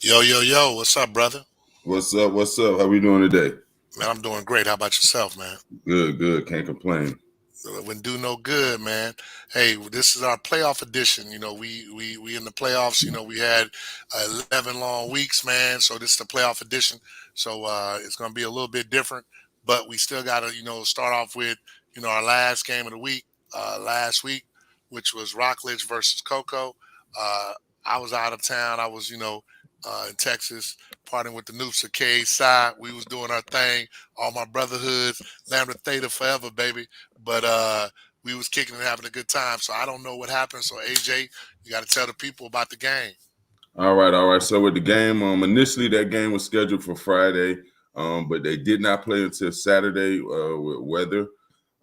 Yo, yo, yo, what's up, brother? What's up? What's up? How we doing today? Man, I'm doing great. How about yourself, man? Good, good. Can't complain. Wouldn't do no good, man. Hey, this is our playoff edition. We in the playoffs. We had 11 long weeks, man. So this is the playoff edition. So it's gonna be a little bit different, but we still gotta, start off with, our last game of the week, last week, which was Rockledge versus Coco. Uh, I was out of town. I was, in Texas, partying with the Noops of K side. We was doing our thing. All my brotherhoods, Lambda Theta forever, baby. But we was kicking and having a good time. So I don't know what happened. So AJ, you got to tell the people about the game. All right, all right. So with the game, initially that game was scheduled for Friday, but they did not play until Saturday with weather.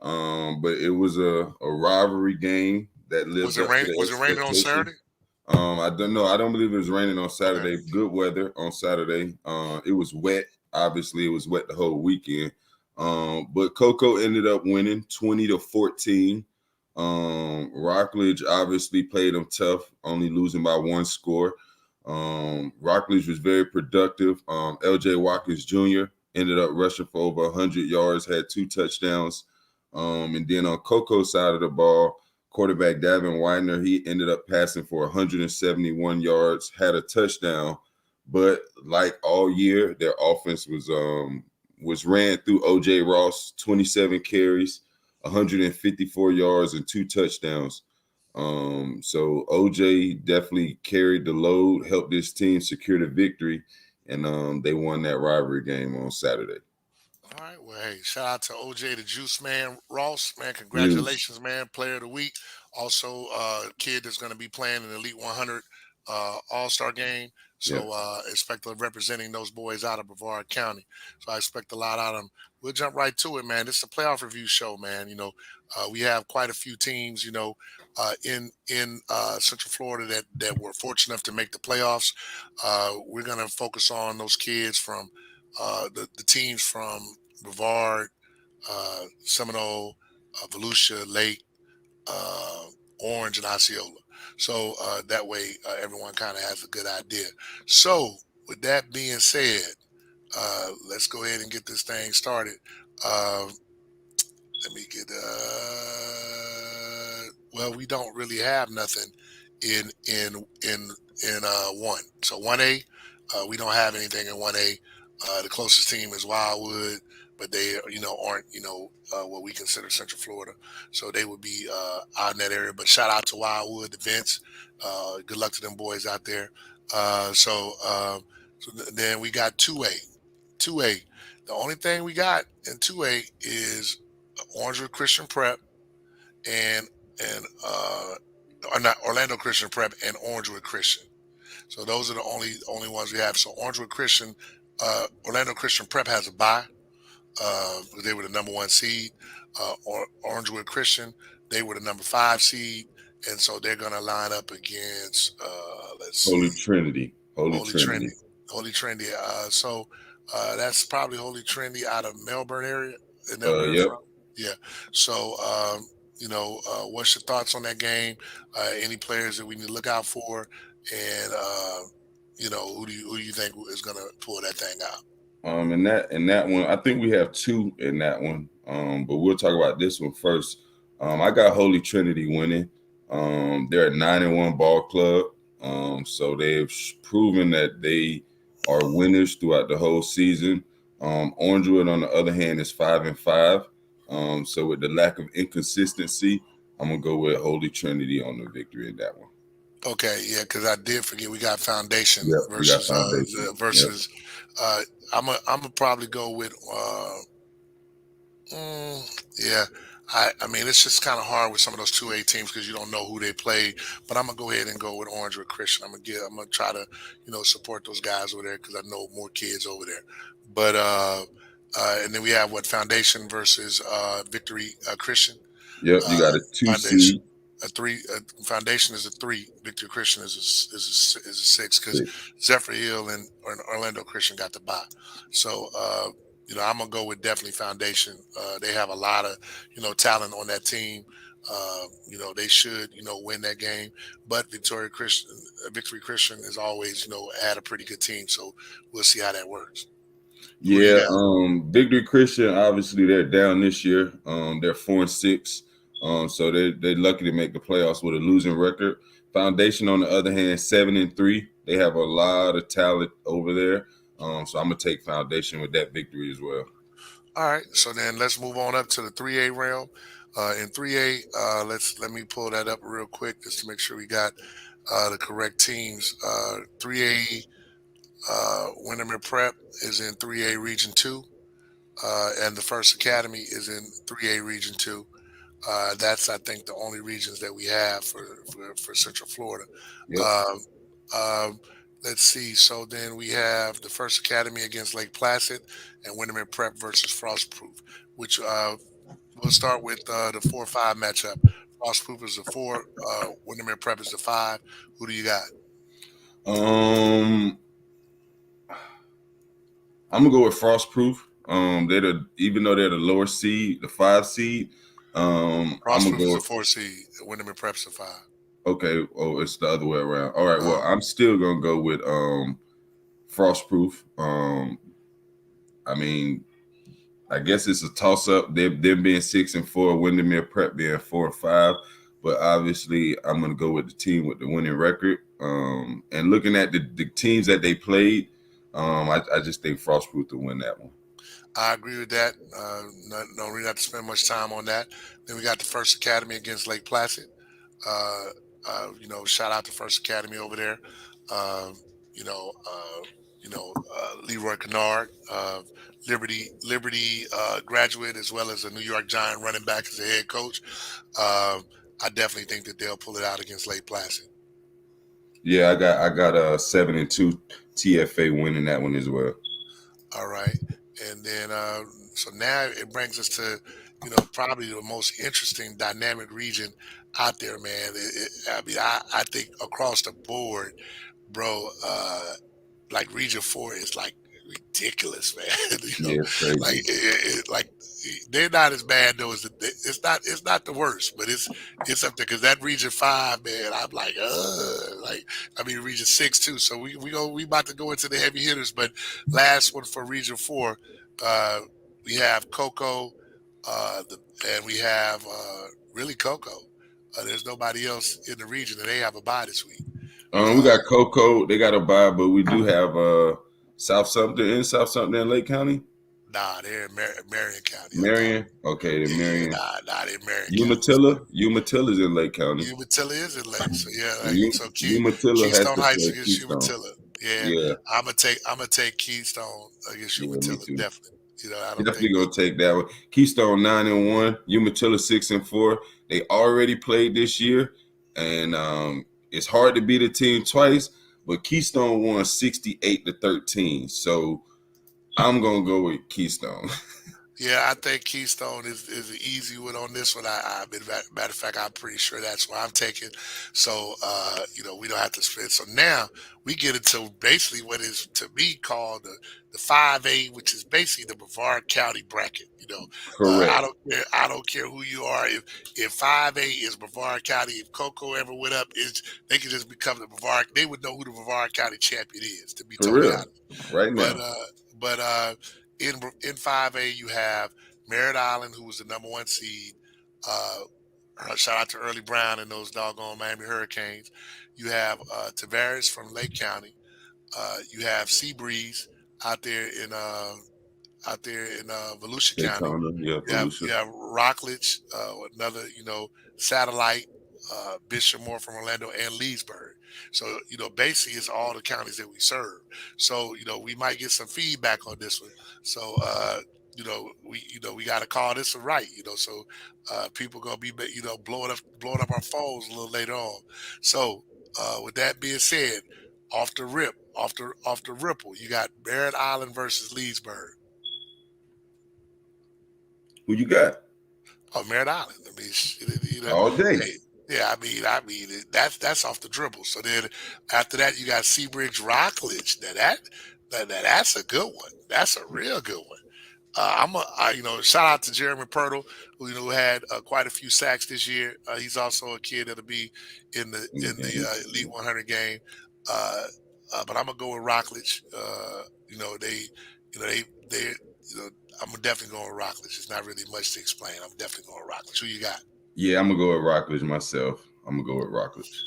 But it was a rivalry game that Was lived it up to rain? the Was it raining on expectation. Saturday? I don't know. I don't believe it was raining on Okay. Saturday. Good weather on Saturday. It was wet. Obviously, it was wet the whole weekend. But Coco ended up winning 20-14. Rockledge obviously played them tough, only losing by one score. Rockledge was very productive. LJ Watkins Jr. ended up rushing for over 100 yards, had two touchdowns. And then on Coco's side of the ball, quarterback Davin Widener, he ended up passing for 171 yards, had a touchdown. But like all year, their offense was ran through OJ Ross, 27 carries, 154 yards, and two touchdowns. So OJ definitely carried the load, helped this team secure the victory, and they won that rivalry game on Saturday. All right. Well, hey, shout out to OJ, the Juice Man, Ross, man. Yes. Congratulations, man. Player of the week. Also, kid that's going to be playing in the Elite 100 All Star game. Yeah. So, expect to representing those boys out of Brevard County. So, I expect a lot out of them. We'll jump right to it, man. This is a playoff review show, man. We have quite a few teams, in Central Florida that were fortunate enough to make the playoffs. We're going to focus on those kids from the teams from Brevard, Seminole, Volusia, Lake, uh, Orange, and Osceola. So that way everyone kind of has a good idea. So with that being said, let's go ahead and get this thing started. Uh, Let me get. Well, we don't really have nothing in in in one. So 1A, we don't have anything in 1A. The closest team is Wildwood, but they aren't what we consider Central Florida. So they would be out in that area. But shout out to Wildwood, the Vince. Good luck to them boys out there. Then we got 2A. 2A. The only thing we got in 2A is Orangewood Christian Prep and or not Orlando Christian Prep and Orangewood Christian. So those are the only ones we have. So Orangewood Christian, Orlando Christian Prep has a bye. They were the number one seed. Or Orangewood Christian, they were the number five seed, and so they're going to line up against. Let's Holy see, Trinity. Holy Holy Trinity. Trinity. Holy Trinity. That's probably Holy Trinity out of Melbourne area. Isn't that where they're Yep. from? Yeah. So, what's your thoughts on that game? Any players that we need to look out for, and who do you think is going to pull that thing out? In that one, I think we have two in that one. But we'll talk about this one first. I got Holy Trinity winning. They're a 9-1 ball club. So they've proven that they are winners throughout the whole season. Orangewood, on the other hand, is 5-5. So with the lack of inconsistency, I'm gonna go with Holy Trinity on the victory in that one. Okay, yeah, because I did forget we got Foundation Yep, we got versus foundation. Yep. uh I'm gonna probably go with yeah. I mean it's just kind of hard with some of those 2A teams because you don't know who they play. But I'm gonna go ahead and go with Orange with Christian. I'm gonna try to support those guys over there because I know more kids over there. But and then we have what Foundation versus Victory Christian. Yep, you got Uh, a two Foundation seed. a three. Foundation is a three. Victory Christian is a six because Six. Zephyr Hill and Orlando Christian got the bye. So I'm gonna go with definitely Foundation. They have a lot of talent on that team. They should, win that game. But Victory Christian is always, had a pretty good team. So we'll see how that works. Who do you Yeah, got? Victory Christian, obviously they're down this year. They're 4-6. So they're lucky to make the playoffs with a losing record. Foundation, on the other hand, 7-3. They have a lot of talent over there. So I'm gonna take Foundation with that victory as well. All right. So then let's move on up to the 3A realm. In 3A, let me pull that up real quick just to make sure we got the correct teams. 3A Windermere Prep is in 3A Region 2, and the First Academy is in 3A Region 2. That's, I think, the only regions that we have for Central Florida. Yep. Um, um, let's see. So then we have the First Academy against Lake Placid and Windermere Prep versus Frostproof, which we'll start with the 4-5 matchup. Frostproof is the 4, Windermere Prep is the 5. Who do you got? Um, I'm gonna go with Frostproof. Even though they're the lower seed, the 5 seed. I'm gonna Frostproof is go the 4 seed. Windermere Prep's the 5. Okay. Oh, it's the other way around. All right. Well, Uh, I'm still gonna go with Frostproof. I mean, I guess it's a toss up. Them being 6-4, Windermere Prep being 4-5. But obviously, I'm gonna go with the team with the winning record. And looking at the teams that they played, I just think Frostproof to win that one. I agree with that. No reason not to spend much time on that. Then we got the First Academy against Lake Placid. Uh, Shout out to First Academy over there. Um, you know, uh, Leroy Kennard, Liberty graduate, as well as a New York Giant running back as a head coach. Um, I definitely think that they'll pull it out against Lake Placid. Yeah, I got a 7-2 TFA winning that one as well. All right. And then, so now it brings us to, probably the most interesting dynamic region out there, man. I think across the board, bro, like Region 4 is like ridiculous, man. Yeah, it's crazy. Like they're not as bad though as it's not the worst, but it's up there because that Region 5, man. I'm like I mean Region 6 too. So we about to go into the heavy hitters, but last one for Region 4, uh, we have Coco, and we have really Coco. There's nobody else in the region, and they have a bye this week. We Uh, got Coco. They got a bye, but we do have South Sumter in Lake County. Nah, they're in Marion County. I thought. Marion. Okay, the Yeah, Marion. nah, they're in Marion County. Umatilla. Umatilla's in Lake County. Umatilla is in Lake, so yeah. Umatilla has Keystone to Heights play against Keystone. Umatilla. Yeah, Yeah, I'm gonna take Keystone against yeah, me Umatilla. too. Definitely. I don't think Definitely that. gonna take that one. Keystone 9-1. Umatilla 6-4. They already played this year, and it's hard to beat a team twice. But Keystone won 68-13. So I'm gonna go with Keystone. Yeah, I think Keystone is an easy one on this one. Matter of fact, I'm pretty sure that's why I'm taking. So, we don't have to spend. So now we get into basically what is to me called the 5A, which is basically the Brevard County bracket. I Correct. don't care. I don't care who you are. If 5A is Brevard County, if Coco ever went up, they could just become the Brevard. They would know who the Brevard County champion is. To be For totally real. honest. Right But now. but in 5A you have Merritt Island, who was the number 1 seed. Uh, Shout out to Early Brown and those doggone Miami Hurricanes. You have Tavares from Lake County. You have Seabreeze out there in Volusia County. Daytona. Yeah, You Volusia. have Rockledge, another satellite. Bishop Moore from Orlando and Leesburg. So basically it's all the counties that we serve. So we might get some feedback on this one. So we got to call this a right. So people gonna be blowing up our phones a little later on. So with that being said, off the ripple, you got Barrett Island versus Leesburg. Who you got? Oh, Merritt Island. I mean, All day. hey, yeah. That's off the dribble. So then after that, you got Seabridge Rockledge. That's a good one. That's a real good one. shout out to Jeremy Purtle, who had quite a few sacks this year. He's also a kid that'll be in the in the game. Elite 100 game. Uh, but I'm gonna go with Rockledge. They, I'm definitely going with Rockledge. It's not really much to explain. I'm definitely going with Rockledge. Who you got? Yeah, I'm gonna go with Rockledge myself. I'm gonna go with Rockledge.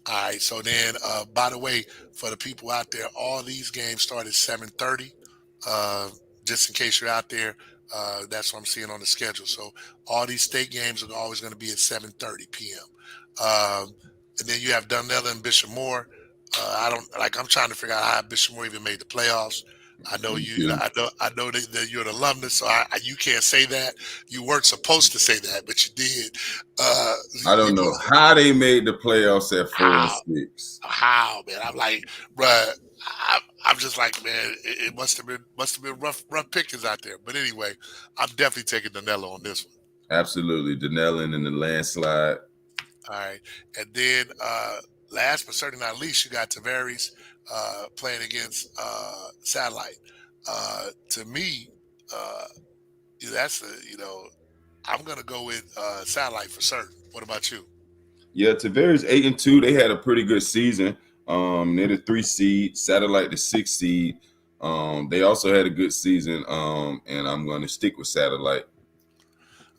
All right. So then, by the way, for the people out there, all these games start at 7:30. Uh, just in case you're out there, that's what I'm seeing on the schedule. So all these state games are always going to be at 7:30 p.m. And then you have Dunella and Bishop Moore. I don't like. I'm trying to figure out how Bishop Moore even made the playoffs. I know Me you. too. I know that you're an alumnus, so you can't say that. You weren't supposed to say that, but you did. Uh, I you don't know know how they made the playoffs at 4 and how 6. how, man. I'm like, bruh, I'm just like, man, it must have been rough pickings out there. But anyway, I'm definitely taking Danilo on this one. Absolutely, Denellen in the landslide. All right, and then last but certainly not least, you got Tavares playing against Satellite. To me, uh, that's I'm gonna go with Satellite for certain. What about you? Yeah, Tavares 8-2. They had a pretty good season. They're the 3 seed, Satellite the 6 seed. They also had a good season. And I'm going to stick with Satellite.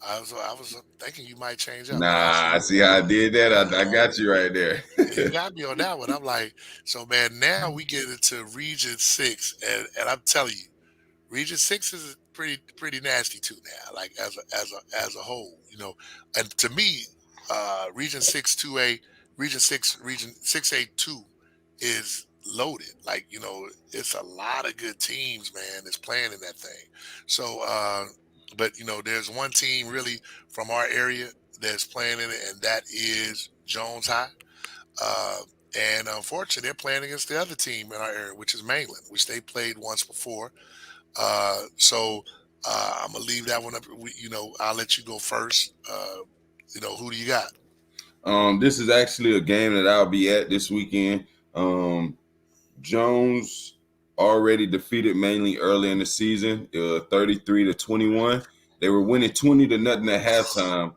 I was thinking you might change up, but I see Nah, you. see how I did that? I Uh, got you right there. You got me on that one. I'm like, so man, now we get into Region Six, and I'm telling you, Region Six is pretty nasty too now. Like as a whole, and to me, Region Six Two A, Region 6A2 is loaded. Like it's a lot of good teams, man, that's playing in that thing. So, but there's one team really from our area that's playing in it, and that is Jones High. Uh, and unfortunately, they're playing against the other team in our area, which is Mainland, which they played once before. So I'm gonna leave that one up. I'll let you go first. Who do you got? This is actually a game that I'll be at this weekend. Um, Jones already defeated mainly early in the season, 33-21. They were winning 20-0 at halftime,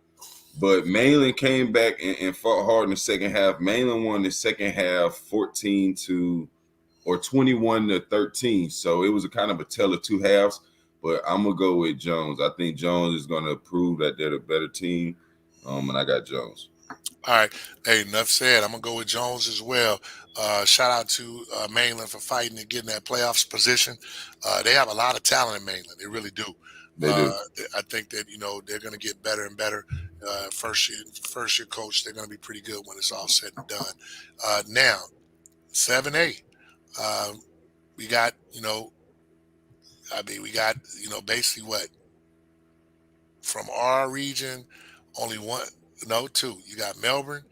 but Mainland came back and fought hard in the second half. Mainland won the second half 14 to or 21-13. So it was a kind of a tell of two halves. But I'm gonna go with Jones. I think Jones is gonna prove that they're the better team. And I got Jones. All right. Hey, enough said. I'm gonna go with Jones as well. Shout out to Mainland for fighting and getting that playoffs position. They have a lot of talent in Mainland. They really do. They do. I think that they're going to get better and better. First year coach, they're going to be pretty good when it's all said and done. Now, 7A, uh, we got we got basically what from our region, only one, no, two. You got Melbourne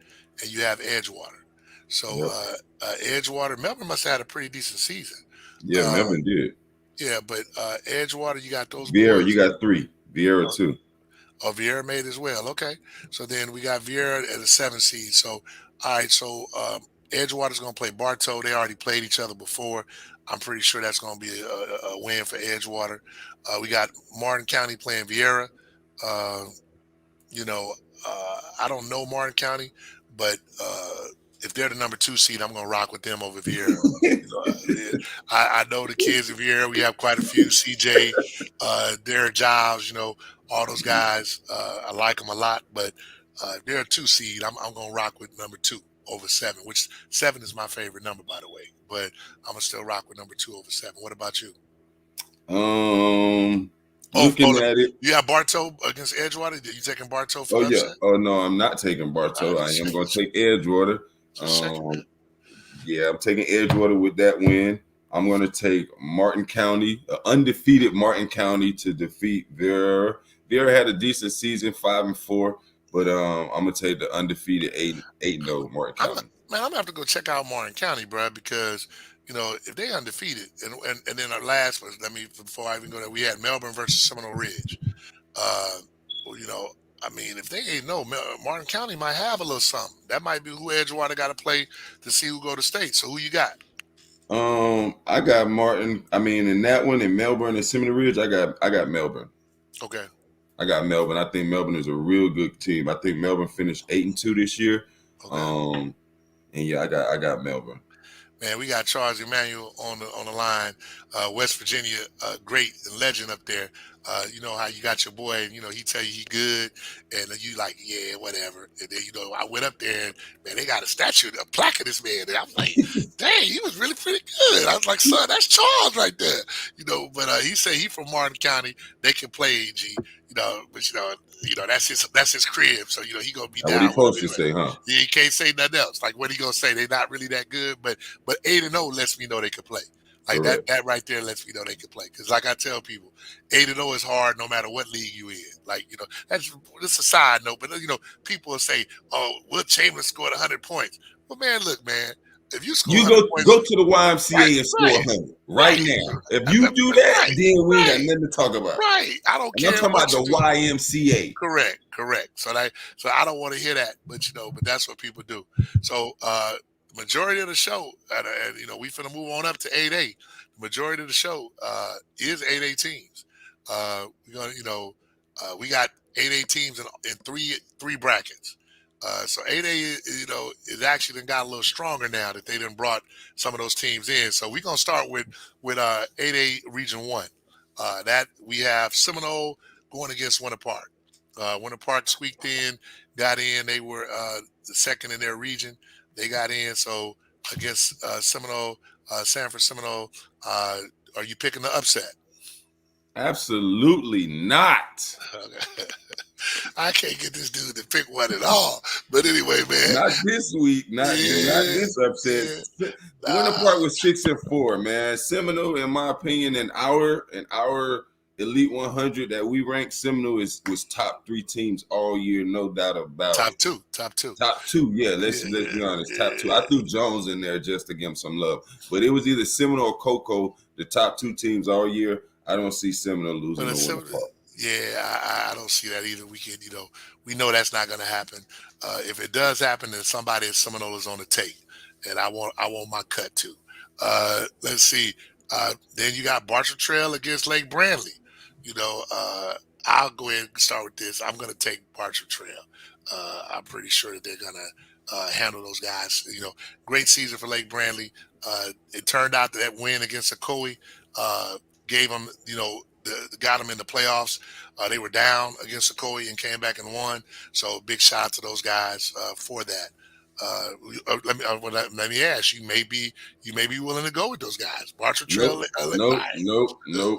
and you have Edgewater. So Yep. Edgewater, Melbourne must have had a pretty decent season. Yeah, Uh, Melvin did. yeah, but Edgewater, you got those Vieira, you boys. got 3. Vieira Uh, too. Oh, Vieira made as well. Okay. So then we got Vieira at a 7 seed. So, all right. So, Edgewater's going to play Bartow. They already played each other before. I'm pretty sure that's going to be a win for Edgewater. We got Martin County playing Vieira. Uh, you know, I don't know Martin County, but if they're the number 2 seed, I'm going to rock with them over Vieira. Yeah, I know the kids of Vieira. We have quite a few. CJ, Derek Giles, all those guys. I like them a lot, but if they're a 2 seed, I'm going to rock with number 2 over 7, which 7 is my favorite number, by the way. But I'm going to still rock with number 2 over 7. What about you? Um, Oh, looking at it. you have Bartow against Edgewater? You taking Bartow for Oh the yeah. upset? Oh no, I'm not taking Bartow. I Just am checking, going to take Edgewater. just checking, man. Yeah, I'm taking Edgewater with that win. I'm going to take Martin County, undefeated Martin County, to defeat Vera. Vera had a decent season, 5-4, but I'm gonna take the undefeated 8-0 Martin I'm County. Man, I'm gonna have to go check out Martin County, bro, because if they undefeated, and then our last was, let me before I even go there, we had Melbourne versus Seminole Ridge. Uh, well, I mean, if they ain't know, Martin County might have a little something. That might be who Edgewater got to play to see who go to state. So who you got? I got Martin. I mean, in that one in Melbourne and Seminole Ridge, I got Melbourne. Okay. I got Melbourne. I think Melbourne is a real good team. I think Melbourne finished 8-2 this year. Okay. Um, and yeah, I got Melbourne. Man, we got Charles Emmanuel on the line, West Virginia, great legend up there. You know how you got your boy, and he tell you he good, and then you like, yeah, whatever. And then I went up there, and man, they got a statue, a plaque of this man. And I was like, dang, he was really pretty good. I was like, son, that's Charles right there. But he said he from Martin County. They can play AG. But that's his crib. So he gonna be Now, what he down with supposed me. to say, huh? Yeah, he can't say nothing else. Like what he gonna say? They not really that good, but 8-0 lets me know they can play. Like that Correct. that right there lets me know they can play. Because like I tell people, 8-0 is hard no matter what league you in. Like that's a side note, but people will say, "Oh, Will Chamberlain scored 100 points." Well, man, look, man, if you score You 100 go points, to the right, YMCA and score right, 100 right right, now. If you do that, right, then we ain't got right, nothing to talk about. right. I don't And I'm care talking about what you the do. YMCA. Correct. So I don't want to hear that, but that's what people do. So majority of the show, and we finna move on up to 8A. The majority of the show is 8A teams. We're gonna, we got 8A teams in three brackets. So 8A, is actually done got a little stronger now that they done brought some of those teams in. So we're gonna start with 8A Region One. That we have Seminole going against Winter Park. Winter Park squeaked in, got in. They were the second in their region. They got in. So against Seminole, Sanford Seminole, are you picking the upset? Absolutely not. I can't get this dude to pick one at all. But anyway, man. Not this week. Not Yeah, this upset. yeah. Winter Park was 6-4, man. Seminole, in my opinion, in our Elite 100 that we ranked, Seminole was top 3 teams all year, no doubt about Top it. two. Top two. Top 2, yeah. Let's be honest. Top 2. I threw Jones in there just to give him some love, but it was either Seminole or Cocoa, the top 2 teams all year. I don't see Seminole losing to Winter Park. Yeah, I don't see that either. We know that's not going to happen. If it does happen, then somebody at Seminole is on the tape, and I want my cut too. Let's see. Then you got Bartlett Trail against Lake Brandley. I'll go ahead and start with this. I'm going to take Bartlett Trail. I'm pretty sure that they're going to handle those guys. Great season for Lake Brandley. It turned out that win against Ocoee gave them, got them in the playoffs. They were down against Ocoee and came back and won. So big shout out to those guys for that. Let me ask you. You may be willing to go with those guys. Bartlett Trail. Nope.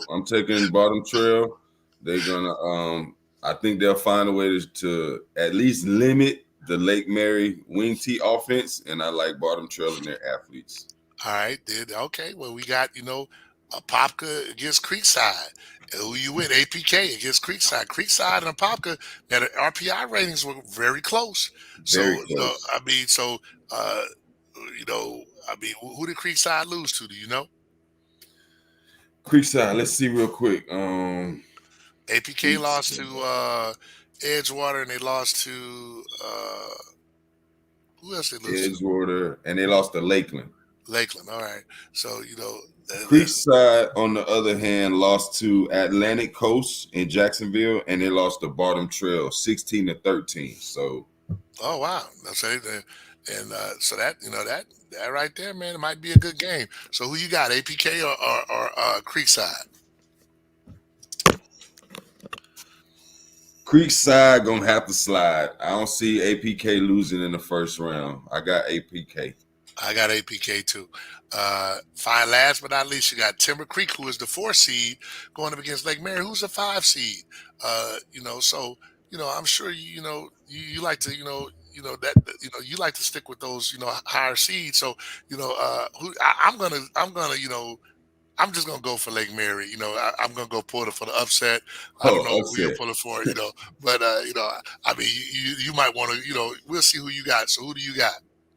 I'm taking Bottom Trail. They're gonna. I think they'll find a way to at least limit the Lake Mary wing tee offense, and I like Bottom Trail and their athletes. All right, then okay. Well, we got Apopka against Creekside. And who you with? APK against Creekside. Creekside and Apopka. Now the RPI ratings were very close. So Very close. who did Creekside lose to? Do you know? Creekside. Let's see real quick. APK lost to Edgewater, and they lost to who else? They lose to? Edgewater, and they lost to Lakeland. Lakeland. All right. So Creekside, on the other hand, lost to Atlantic Coast in Jacksonville, and they lost to Bottom Trail 16-13. So, oh wow! So that right there, man, it might be a good game. So who you got, APK or Creekside? Creekside gonna have to slide. I don't see APK losing in the first round. I got APK. I got APK too. Fine. Last but not least, you got Timber Creek, who is the 4 seed, going up against Lake Mary, who's the 5 seed. I'm sure you like to you like to stick with those higher seeds. So I'm just gonna go for Lake Mary. I'm gonna go pull it for the upset. I don't know who you're pulling for. But I mean, you might want to. We'll see who you got. So who do you got?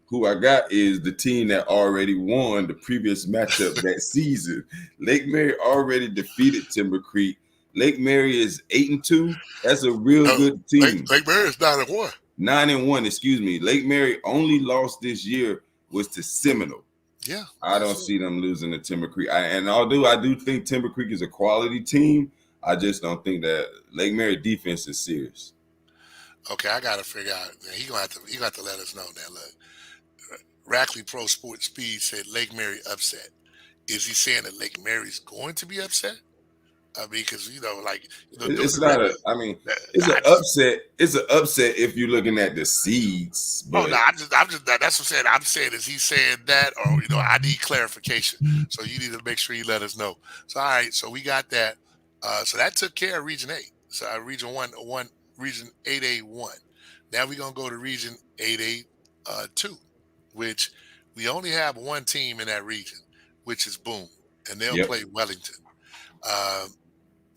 Who I got is the team that already won the previous matchup that season. Lake Mary already defeated Timber Creek. Lake Mary is 8-2. That's a real good team. Lake Mary is 9-1. 9-1, excuse me. Lake Mary only lost this year was to Seminole. Yeah, I don't that's it. see them losing to Timber Creek. And although I do think Timber Creek is a quality team, I just don't think that Lake Mary defense is serious. Okay, I gotta figure out. Man, he gonna have to let us know now. Look, Rackley Pro Sport Speed said Lake Mary upset. Is he saying that Lake Mary's going to be upset? I mean, because like during It's the not a. I mean, it's an I just upset. It's an upset if you're looking at the seeds, oh no, but I'm just that's what I'm saying. I'm saying is he saying that or I need clarification. So you need to make sure you let us know. So all right, so we got that. So that took care of Region 8. So Region 1, Region 8A1. Now we're gonna go to Region 8A 2, which we only have one team in that region, which is Boone, and they'll yep. play Wellington. Um,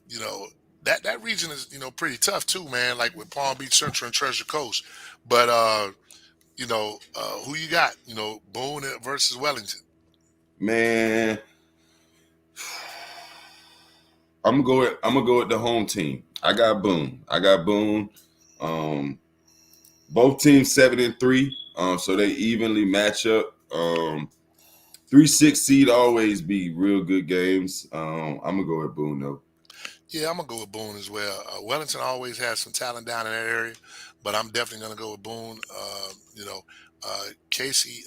you know that region is pretty tough too, man. Like with Palm Beach Central and Treasure Coast, but who you got? Boone versus Wellington. Man, I'm gonna go with the home team. I got Boone. I got Boone. Um, both teams 7-3. So they evenly match up. 3-6 seed always be real good games. I'm gonna go with Boone though. Yeah, I'm gonna go with Boone as well. Wellington always has some talent down in that area, but I'm definitely gonna go with Boone. Casey.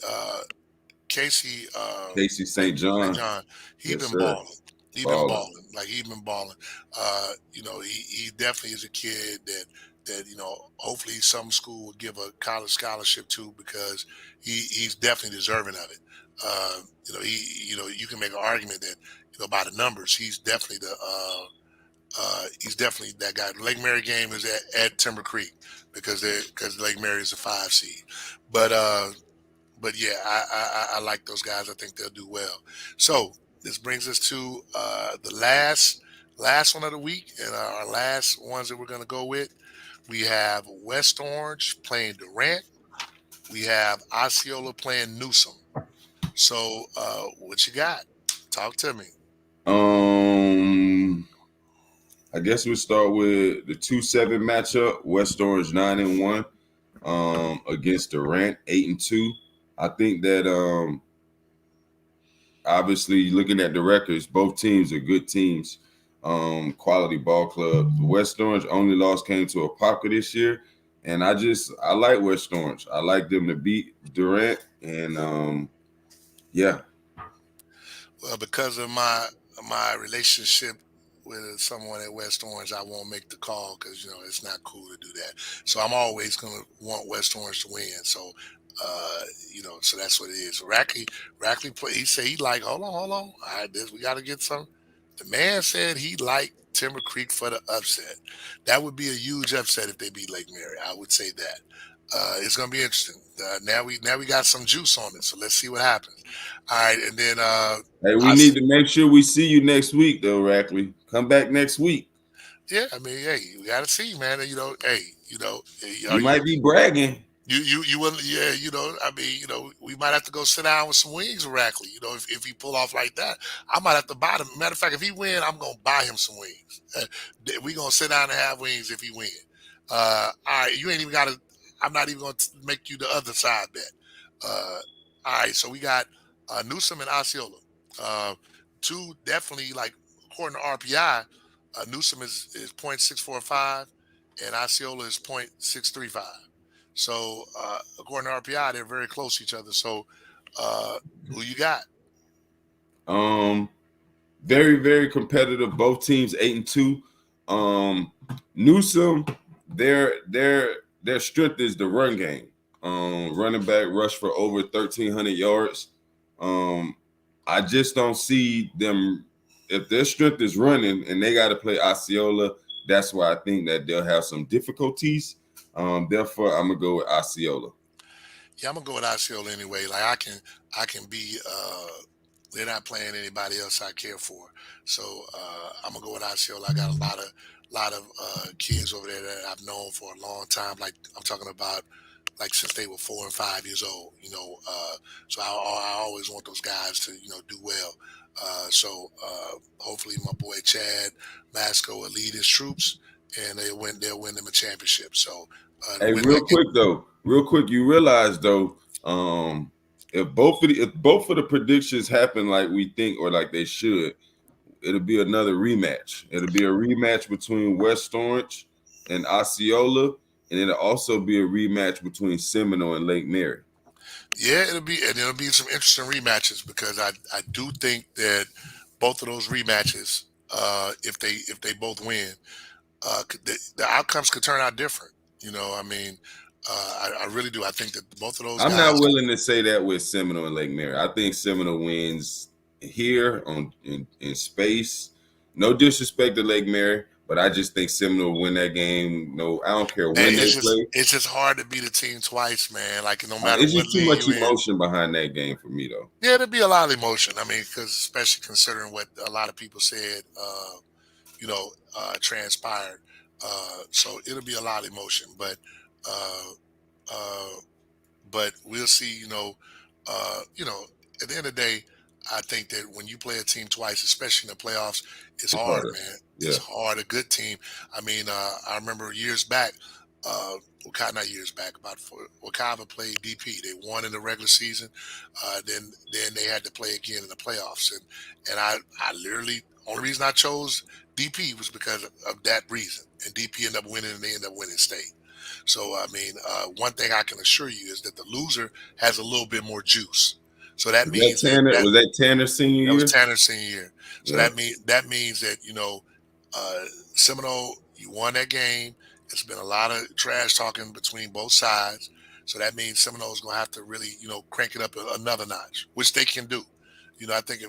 Casey Casey St. St. John. John, he Yes, been sir. balling. He been Baller. balling. Like he been balling. He definitely is a kid that hopefully some school will give a college scholarship to because he's definitely deserving of it. You can make an argument that by the numbers he's definitely that guy. The Lake Mary game is at Timber Creek because Lake Mary is a 5 seed, but yeah, I like those guys. I think they'll do well. So this brings us to the last one of the week, and our last ones that we're going to go with. We have West Orange playing Durant. We have Osceola playing Newsom. So what you got? Talk to me. Um, I guess we'll start with the 2-7 matchup. West Orange 9-1. Against Durant 8-2. I think that obviously looking at the records, both teams are good teams. Quality ball club. The West Orange only loss came to a Parker this year, and I like West Orange. I like them to beat Durant, and yeah. Well, because of my relationship with someone at West Orange, I won't make the call because it's not cool to do that. So I'm always gonna want West Orange to win. So so that's what it is. Rackley play. He said he like. Hold on. All right, we got to get some. The man said he liked Timber Creek for the upset. That would be a huge upset if they beat Lake Mary. I would say that. It's gonna be interesting. Now we got some juice on it. So let's see what happens. All right, and then Hey, we I need s- to make sure we see you next week, though, Rackley. Come back next week. yeah, I mean, hey, we got to see, man. Hey, are You might be bragging. you will, yeah, I mean, we might have to go sit down with some wings with Rackley. If he pull off like that, I might have to buy them. Matter of fact, if he win, I'm gonna buy him some wings. We gonna sit down and have wings if he win. All right, you ain't even gotta. I'm not even gonna make you the other side bet. All right, so we got Newsom and Osceola. Uh, Two definitely like according to RPI, Newsom is 0.645 and Osceola is 0.635. So according to RPI, they're very close to each other. So who you got? Um, Very, very competitive. Both teams 8-2. Um, Newsom, their strength is the run game. Running back rush for over 1,300 yards. Um, I just don't see them if their strength is running and they got to play Osceola. That's why I think that they'll have some difficulties. Therefore, I'm gonna go with Osceola. Yeah, I'm gonna go with Osceola anyway. Like I can be. They're not playing anybody else I care for. So I'm gonna go with Osceola. I got a lot of kids over there that I've known for a long time. Like I'm talking about like since they were 4 and 5 years old. So I always want those guys to do well. Hopefully my boy Chad Masco will lead his troops and they'll win them a championship. So the Hey, winner real quick though, real quick, you realize though, if both of the predictions happen like we think or like they should, it'll be another rematch. It'll be a rematch between West Orange and Osceola, and it'll also be a rematch between Seminole and Lake Mary. Yeah, it'll be some interesting rematches because I do think that both of those rematches, if they both win, the outcomes could turn out different. You know, I mean, I really do. I think that both of those I'm guys. not willing to say that with Seminole and Lake Mary. I think Seminole wins here in space. No disrespect to Lake Mary, but I just think Seminole will win that game. No, I don't care Man, when they play. it's just hard to beat a team twice, man. Like no matter It's what just too league much you in. emotion behind that game for me, though. Yeah, there'd be a lot of emotion. I mean, because especially considering what a lot of people said, transpired. So it'll be a lot of emotion, uh, uh, but we'll see. At the end of the day, I think that when you play a team twice, especially in the playoffs, it's It's hard, harder. man. It's Yeah, hard. A good team. I mean, I remember years back. Not years back, about four. Wakava played DP. They won in the regular season. Then they had to play again in the playoffs, and I literally only reason I chose DP was because of that reason. And DP ended up winning, and they ended up winning state. So I mean, one thing I can assure you is that the loser has a little bit more juice. So that was that means that Tanner? Was that Tanner senior that was year? Tanner's senior year. So Yeah, that means that uh, Seminole, you won that game. It's been a lot of trash talking between both sides. So that means Seminole's gonna have to really crank it up another notch, which they can do. I think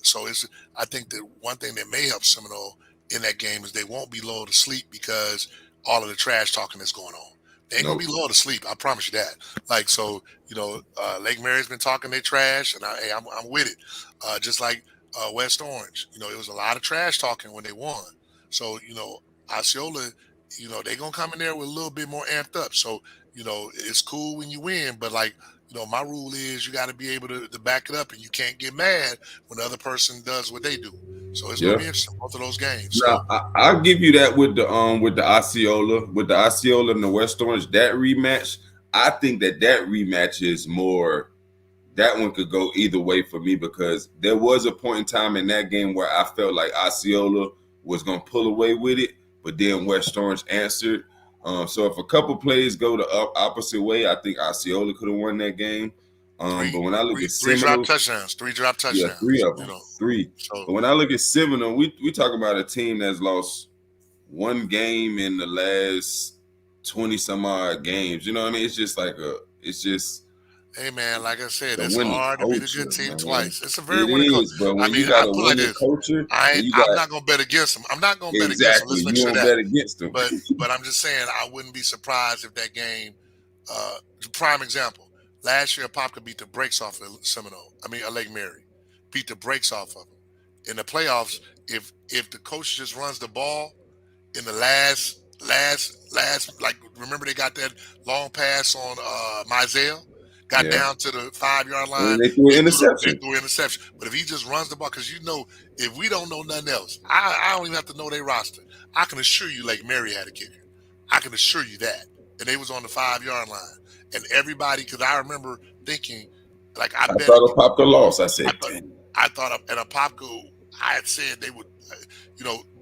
so it's. I think that one thing that may help Seminole in that game is they won't be lulled to sleep because all of the trash talking that's going on. They ain't gonna no, be lulled to sleep. I promise you that. Like so, Lake Mary's been talking their trash, and I'm with it. Just like West Orange, it was a lot of trash talking when they won. So Osceola, they gonna come in there with a little bit more amped up. So it's cool when you win, but like my rule is you got to be able to back it up, and you can't get mad when the other person does what they do. So it's gonna yeah. be interesting both of those games. Now So I'll give you that with the Osceola and the West Orange that rematch. I think that rematch is more. That one could go either way for me because there was a point in time in that game where I felt like Osceola was gonna pull away with it, but then West Orange answered. So if a couple plays go the opposite way, I think Osceola could have won that game. But when I look at three drop Seminole, touchdowns, three drop yeah, three touchdowns. of them, three. So But when I look at Seminole, we talk about a team that's lost one game in the last 20 some odd games. You know what I mean? It's just it's just hey man, like I said, the it's winning hard to beat a good culture, team man. twice. It's a very It winning culture. is, but I when mean, you I got a put it like winning this: culture and you got I'm not gonna bet against them. I'm not gonna bet against them. Let's exactly, make you sure won't that. bet against them. But I'm just saying, I wouldn't be surprised if that game. Prime example: last year, Popka beat the brakes off of Seminole. I mean, Lake Mary beat the brakes off of them in the playoffs. If the coach just runs the ball in the last like remember they got that long pass on Mizell, got Yeah, down to the 5 yard line, and they threw an they interception. threw an interception. But if he just runs the ball, because if we don't know nothing else, I don't even have to know their roster. I can assure you Lake Mary had a kicker. I can assure you that. And they was on the 5 yard line. And everybody, because I remember thinking, like I I bet thought I popped the loss. I I said, thought "Damn, I thought and a Popco, I had said they would,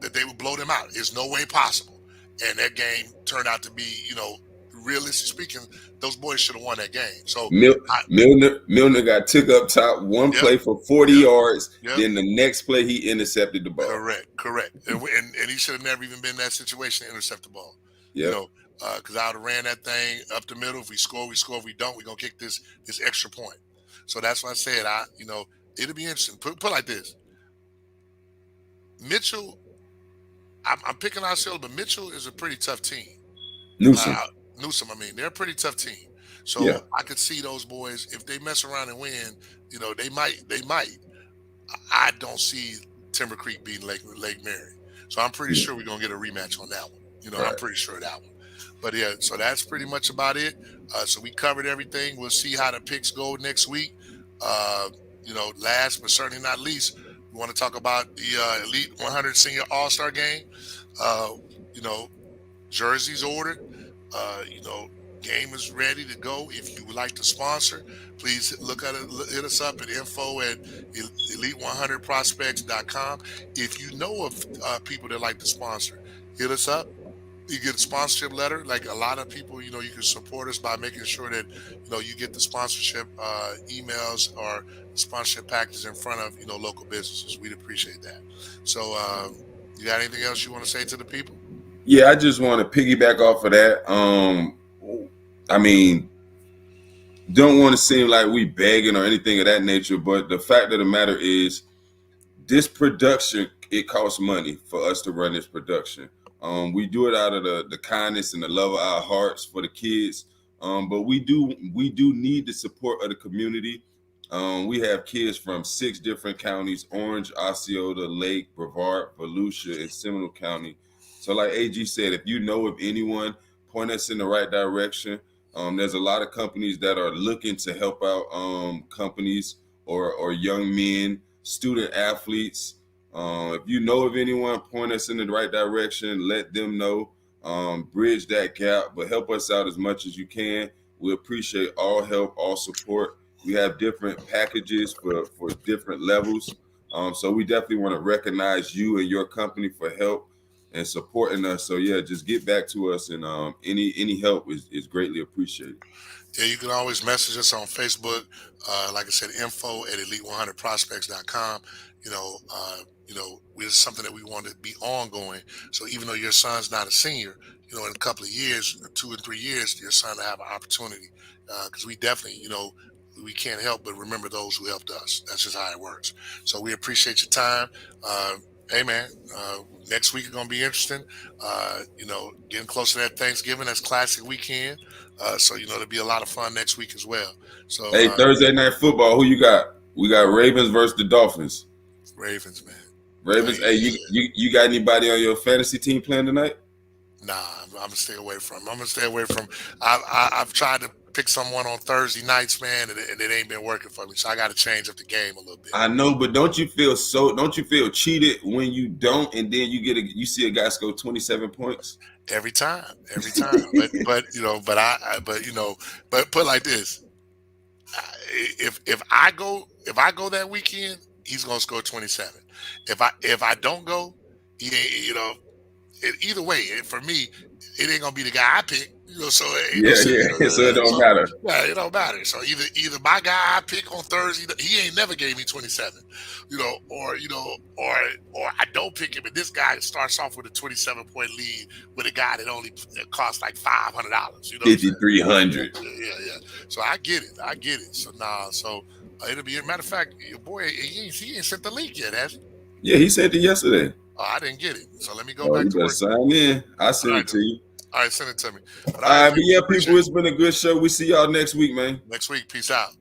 that they would blow them out. It's no way possible. And that game turned out to be, realistically speaking, those boys should have won that game. So, I, Milner got took up top one yep, play for 40 yep, yards. yep, Then the next play he intercepted the ball. correct. And he should have never even been in that situation to intercept the ball, you Yep, know, because I would have ran that thing up the middle. If we score, we score. If we don't, we're going to kick this extra point. So that's why I said, it'll be interesting. Put like this Mitchell, I'm picking ourselves, but Mitchell is a pretty tough team. Newsom. Uh, Newsom, I mean, they're a pretty tough team. So Yeah, I could see those boys if they mess around and win. They might. They might. I don't see Timber Creek beating Lake Mary. So I'm pretty yeah, sure we're gonna get a rematch on that one. I'm right. pretty sure of that one. But yeah, so that's pretty much about it. So we covered everything. We'll see how the picks go next week. Uh, last but certainly not least, we want to talk about the Elite 100 Senior All Star Game. Uh, you know, jerseys ordered. Uh, you know, game is ready to go. If you would like to sponsor, please hit us up at info@elite100prospects.com. If you know of people that like to sponsor, hit us up. You get a sponsorship letter. Like a lot of people, you can support us by making sure that you get the sponsorship emails or sponsorship packages in front of local businesses. We'd appreciate that. So, you got anything else you want to say to the people? Yeah, I just want to piggyback off of that. I mean, don't want to seem like we begging or anything of that nature, but the fact of the matter is, this production, it costs money for us to run this production. We do it out of the kindness and the love of our hearts for the kids. But we do need the support of the community. We have kids from 6 different counties: Orange, Osceola, Lake, Brevard, Volusia, and Seminole County. So like AG said, if you know of anyone, point us in the right direction. There's a lot of companies that are looking to help out companies or young men, student athletes. If you know of anyone, point us in the right direction. Let them know. Bridge that gap, but help us out as much as you can. We appreciate all help, all support. We have different packages for different levels. So we definitely want to recognize you and your company for help and supporting us. So yeah, just get back to us, and any help is greatly appreciated. Yeah, you can always message us on Facebook. Like I said, info@elite100prospects.com. It's something that we want to be ongoing. So even though your son's not a senior, in a couple of years, 2 and 3 years, your son to have an opportunity. Because we definitely, we can't help but remember those who helped us. That's just how it works. So we appreciate your time. Uh, hey, man, next week is going to be interesting. Getting close to that Thanksgiving, that's classic weekend. So it'll be a lot of fun next week as well. So Hey, Thursday night football, who you got? We got Ravens versus the Dolphins. Ravens, man. Ravens. Hey, you got anybody on your fantasy team playing tonight? Nah, I'm gonna stay away from. I'm gonna stay away from. I've tried to pick someone on Thursday nights, man, and it ain't been working for me. So I got to change up the game a little bit. I know, but don't you feel cheated when you don't, and then you see a guy score 27 points? Every time. But put like this: if I go that weekend, he's gonna score 27. If I don't go, he ain't. Either way, for me, it ain't gonna be the guy I pick. So it ain't no Yeah, sense. yeah. So it don't matter. Yeah, it don't matter. So either my guy I pick on Thursday, he ain't never gave me 27, or I don't pick him, and this guy starts off with a 27-point lead with a guy that only costs like $500. You know what I'm saying? 5,300. Yeah. So I get it. So it'll be a matter of fact, your boy he ain't sent the link yet, has he? Yeah, he sent it yesterday. Oh, I didn't get it. So let me go Oh, back you to better work. sign in. I sent it to you. All right, send it to me. But All right, but yeah, appreciate people, it's been a good show. We see y'all next week, man. next week. Peace out.